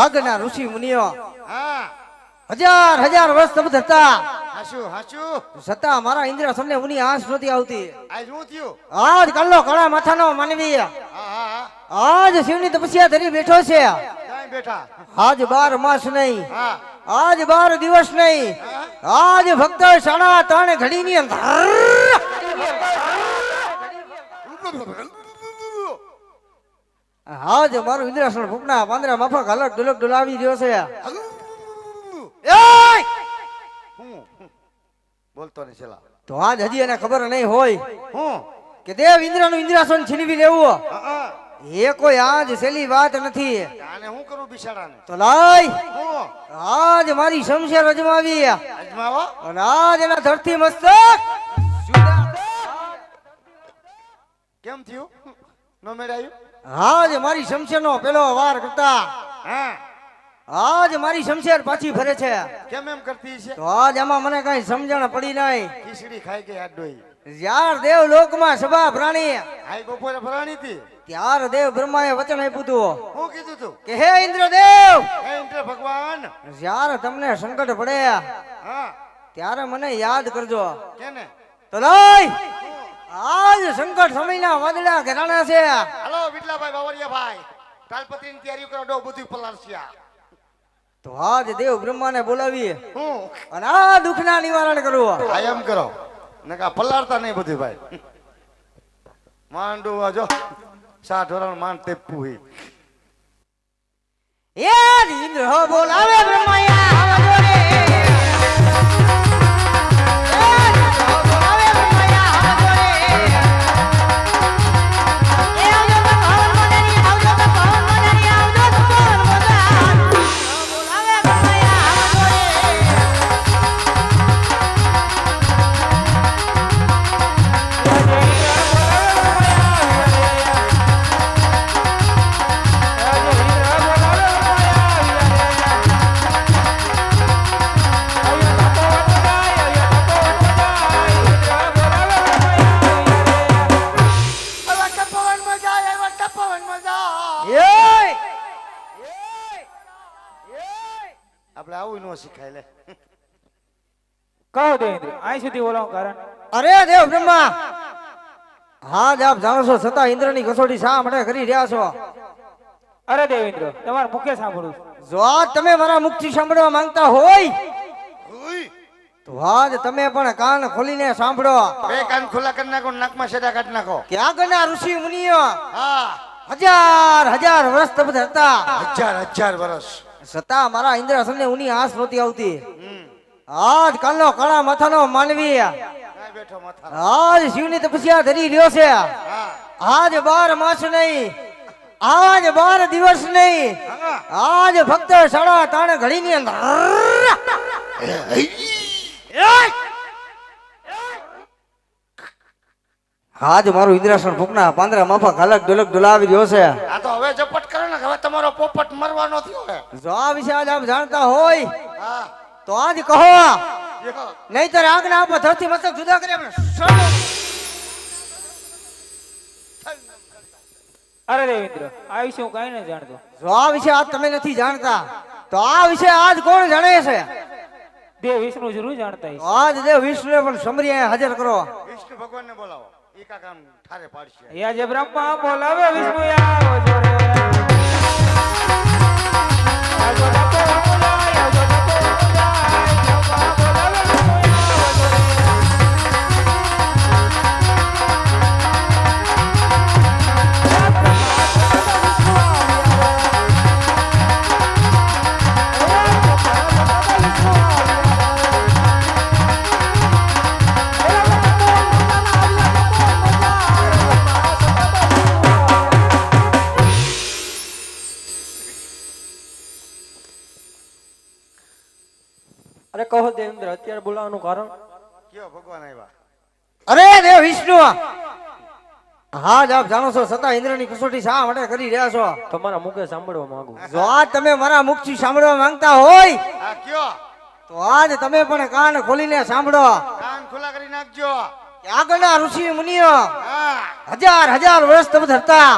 આગના ઋષિ મુનિઓ હા હજાર હજાર વર્ષ તપ હતા હાચું છતાં મારા ઇન્દ્રાસનને ઉની આંસ નહોતી આવતી. આજ શું થયું? આજ કલ્લો કળા માથાનો માનવી હા હા હા આજ શિવની તપસ્યા ધરી બેઠો છે. ક્યાં બેઠા? આજ 12 માસ નહીં, હા આજ 12 દિવસ નહીં, આજ ફક્ત 3.5 ઘડીની અંદર આજ મારું ઇન્દ્રાસન ફૂકના પાંદરા માફક હલક ડુલક ડુલાવી રહ્યો છે. એય! બોલતો નહીં છેલા. તો આજ હજી એને ખબર નહીં હોય હું કે દેવ ઇન્દ્રનું ઇન્દ્રાસન છીનવી લેવું હા એ કોઈ આજ સહેલી વાત નથી. આને હું કરું બિચારાને? તો લાય હું આજ મારી શમશેર અજમાવી અજમાવો. અને આજ એના ધરતી મસ્તક કેમ થયું? નો મેળાયું? આજ મારી શમશેરનો પેલો વાર કરતા હા આજ મારી શમશેર પાછી ફરે છે. કેમ એમ કરતી છે? તો આજ એમાં મને કઈ સમજણ પડી નહીં. ખીચડી ખાઈ ગઈ આ ડોઈ. જ્યાર દેવ લોકમાં સભા પ્રાણી આઈ બપોરે ફરાણી હતી. ત્યાર દેવ બ્રહ્માએ વચન આપ્યું હતું હું કીધું તું? કે હે ઇન્દ્રદેવ, હે ઇન્દ્ર ભગવાન. જ્યારે તમને સંકટ પડે હા ત્યારે મને યાદ કરજો. કેને? તો લઈ આજ સંકટ સમયના વાદળા ઘરાણા છે. હાલો વિટલાભાઈ બાવળિયાભાઈ, તાલપત્રીની તૈયારી કરો. ડો બધું પલાળસ્યા. તો આજ દેવ બ્રહ્માને બોલાવી હું અને આ દુઃખના નિવારણ કરવું. આ એમ કરો નકા પલાળતા નહીં બધું ભાઈ. માંડું જો 60 વર્ષ માંડ તેપું હી. એ ઇન્દ્ર બોલાવે બ્રહ્માયા આવજો રે. આપણે આવું નો શીખાય લે. કહો દેવેન્દ્ર, અહીં સુધી બોલાવું કારણ? અરે દેવ બ્રહ્મા, હા આપ જાણો છો છતાં ઇન્દ્રની કસોટી શા માટે કરી રહ્યા છો? અરે દેવેન્દ્ર, તમારા મુખે સાંભળું છું. જો આજ તમે મારા મુખથી સાંભળવા માંગતા હોય તો આજ તમે પણ કાન ખોલીને સાંભળો. બે કાન ખુલ્લા કરી નાખો, નાકમાં સેડા કાઢી નાખો. કે આગળના ઋષિ મુનિઓ હા હજાર હજાર વર્ષ તપ હતા, હજાર વર્ષ. છતાં મારા ઇન્દ્રાસનને ઉની આંસ નહોતી આવતી. આજ કાલનો કાળા માથાનો માનવી કાંઈ બેઠો માથા. આજ શિવની તપસ્યા ધરી રહ્યો છે. હા આજ 12 માસ નહીં, આજ 12 દિવસ નહીં, હા આજ ફક્ત 3.5 ઘડીની અંદર આજ મારું ઇન્દ્રાસન ફૂકના પાંદરા માફક હલક ડુલક ડુલાવી રહ્યો છે. આ તો હવે ઝપટ કરો ને. હવે તમારો પોપટ મરવાનો થયો હે. જો આ વિશે આજ આપ જાણતા હોય હા તો આજ કહો, નહીતર આગના આપ ધરતી મસ્તક જુદા કરી આપણે અરે દેવેન્દ્ર, આ વિશે હું કઈ નથી જાણતો. જો આ વિશે આજ તમે નથી જાણતા તો આ વિશે આજ કોણ જાણે છે? દેવ વિષ્ણુ જરૂર જાણતા તો હશે. આજ દેવ વિષ્ણુને પણ સમરી અહીંયા હાજર કરો. વિષ્ણુ ભગવાનને બોલાવો. એ કામ ઠારે પાડશે. યા જે બ્રહ્મા બોલાવે વિષ્ણુ આવજો રે. આવજો ડકો બોલાય, આવજો ડકો બોલાય, બ્રહ્મા બોલાવે વિષ્ણુ આવજો રે. અરે કહો દેવેન્દ્ર, અત્યારે બોલાવવાનું કારણ? કયો ભગવાન આવ્યા? અરે દેવ વિષ્ણુ, હા આપ જાણો છો છતાં ઇન્દ્રની કસોટી શા માટે કરી રહ્યા છો? તમારા મુખે સાંભળવા માંગુ. જો આજ તમે મારા મુખથી સાંભળવા માંગતા હોય હા કયો? તો આજ તમે પણ કાન ખોલીને સાંભળો. કાન ખુલ્લા કરી નાખજો. કે આગળના ઋષિ મુનિઓ હા હજાર હજાર વર્ષ તપ હતા,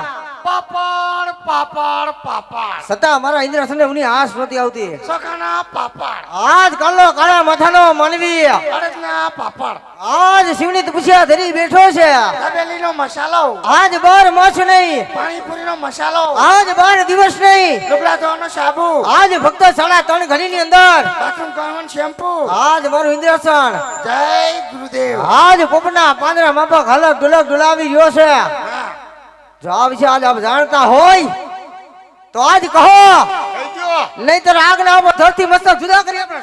પાપડ પાપડ પાપડ છતાં મારા ઇન્દ્રસને ઉની આસ નહોતી આવતી. સખાના પાપડ આજ કાલો કાળા માથાનો માનવી અડદના પાપડ આજ શિવની તપસ્યા ધરી બેઠો છે. દાબેલીનો મસાલો આજ 12 માસ નહીં, પાણીપુરીનો મસાલો આજ 12 દિવસ નહીં, લુગડા ધોવાનો સાબુ આજ ફક્ત 3.5 ઘડીની અંદર બાથરૂમ કરવાનું શેમ્પુ આજ મારું ઇન્દ્રસન જય ગુરુદેવ આજ પોપના પાંદડા માફક હલક ઢોલક ઢોલાવી રહ્યો છે. હા જો આ વિશે આજ આપ જાણતા હોય તો આજ કહો, કહી દ્યો. નહીતર આગના ઉપર ધરતી મસ્તક જુદા કરી આપણે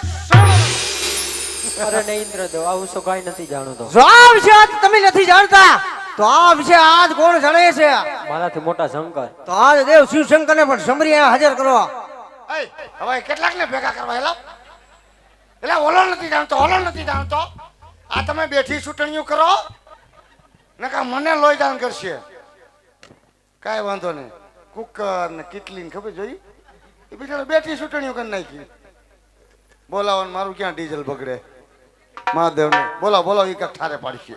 અરે નહીં ઇન્દ્રદેવ, આવું શું કાંઈ નથી જાણતો. જો આ વિશે આજ તમે નથી જાણતા તો આ વિશે આજ કોણ જાણે છે? મારાથી મોટા શંકર. તો આજ દેવ શિવ શંકરને પણ સમરી હાજર કરો. એય, હવે કેટલાક ને ભેગા કરવા એલા ઓલો નથી જાણતો. આ તમે બેઠી ચૂંટણીઓ કરો નકા મને લોહી દાન કરશે. કાંઈ વાંધો નહીં. કુકર ને કેટલી ને ખબર જોઈ એ બિચારા બેઠી ચૂંટણીઓ કરી નાખી. બોલાવવાનું મારું ક્યાં ડીઝલ બગડે. મહાદેવ ને બોલાવો એ કાંક ઠારે પાડશે.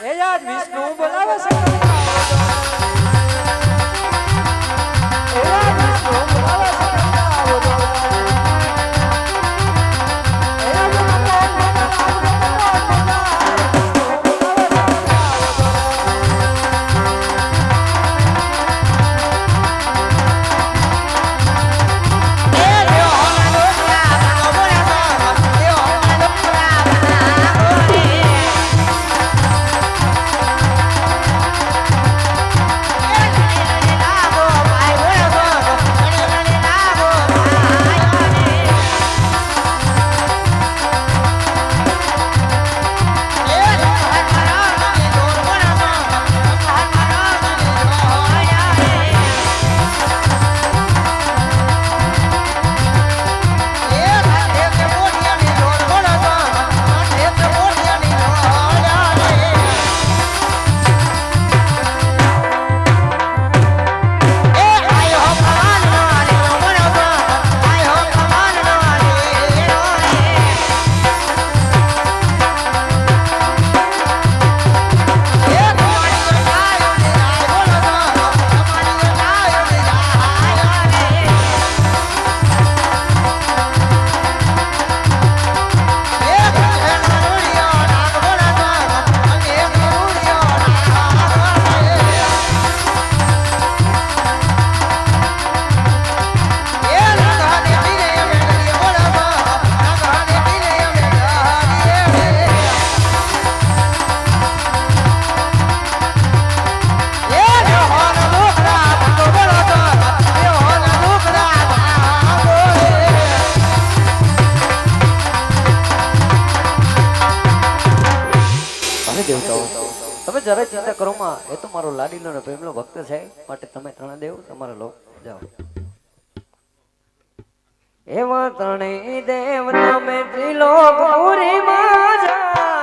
એ યાર વિષ્ણુ બોલાવે છે. એ યાર વિષ્ણુ બોલાવે છે. તમે જરા ચિંતા કરો માં, એ તો મારો લાડીલો ને પ્રેમનો ભક્ત છે, માટે તમે ત્રણે દેવ તમારા લોક જાઓ. એવા ત્રણેય દેવ તમે ત્રિલોક પુરીમાં જાઓ.